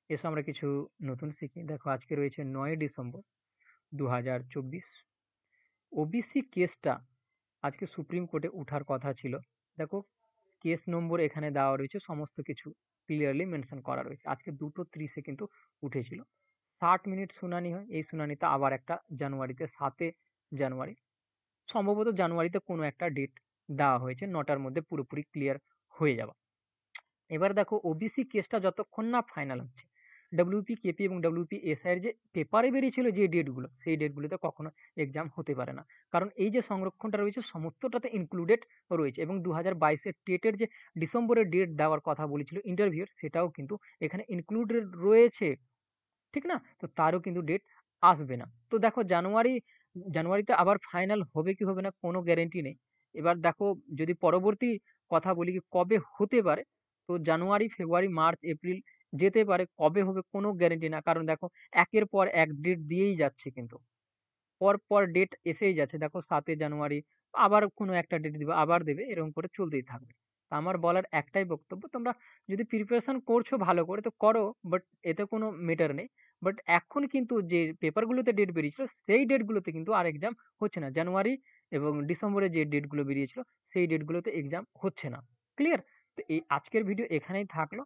এসো আমরা কিছু নতুন শিখি। দেখো আজকে রয়েছে ৯ ডিসেম্বর ২০২৪। ওবিসি কেসটা আজকে সুপ্রিম কোর্টে উঠার কথা ছিল। দেখো কেস নম্বর এখানে দেওয়া রয়েছে, সমস্ত কিছু ক্লিয়ারলি মেনশন করা রয়েছে। আজকে ২টো ৩০-এ কিন্তু উঠেছিল। ৬০ মিনিট শুনানি হয়। এই শুনানিতে আবার একটা জানুয়ারিতে ৭ জানুয়ারি, সম্ভবত জানুয়ারিতে কোনো একটা ডেট দেওয়া হয়েছে ৯টার মধ্যে পুরোপুরি ক্লিয়ার হয়ে যাওয়া। এবার দেখো ওবিসি কেসটা যতক্ষণ না ফাইনাল হচ্ছে, ডব্লিউপি কেপি এবং ডব্লিউপি এসআই এর যে পেপারে বেরিয়েছিল যে ডেটগুলো, সেই ডেটগুলোতে কখনো এক্সাম হতে পারে না। কারণ এই যে সংরক্ষণটা রয়েছে সমস্তটাতে ইনক্লুডেড রয়েছে, এবং ২০২২-এর টেটের যে ডিসেম্বরের ডেট দেওয়ার কথা বলেছিল ইন্টারভিউর, সেটাও কিন্তু এখানে ইনক্লুডেড রয়েছে। ঠিক না? তো তারও কিন্তু ডেট আসবে না। তো দেখো জানুয়ারিতে আবার ফাইনাল হবে কি হবে না কোনো গ্যারান্টি নেই। এবার দেখো যদি পরবর্তী কথা বলি কি কবে হতে পারে, তো জানুয়ারি, ফেব্রুয়ারি, মার্চ, এপ্রিল যেতে পারে। কবে হবে কোনো গ্যারান্টি না। কারণ দেখো একের পর এক ডেট দিয়েই যাচ্ছে কিন্তু। পর ডেট এসেই যাচ্ছে। দেখো ৭ জানুয়ারি আবার কোনো একটা ডেট দিবে, আবার দেবে, এরকম করে চলতেই থাকবে। তা আমার বলার একটাই বক্তব্য, তোমরা যদি প্রিপারেশন করছো ভালো করে তো করো, বাট এতে কোনো ম্যাটার নেই। বাট এখন কিন্তু যে পেপারগুলোতে ডেট বেরিয়েছিল সেই ডেটগুলোতে কিন্তু আর এক্সাম হচ্ছে না। জানুয়ারি এবং ডিসেম্বরে যে ডেটগুলো বেরিয়েছিল সেই ডেটগুলোতে এক্সাম হচ্ছে না। ক্লিয়ার? তো এই আজকের ভিডিও এখানেই থাকলো।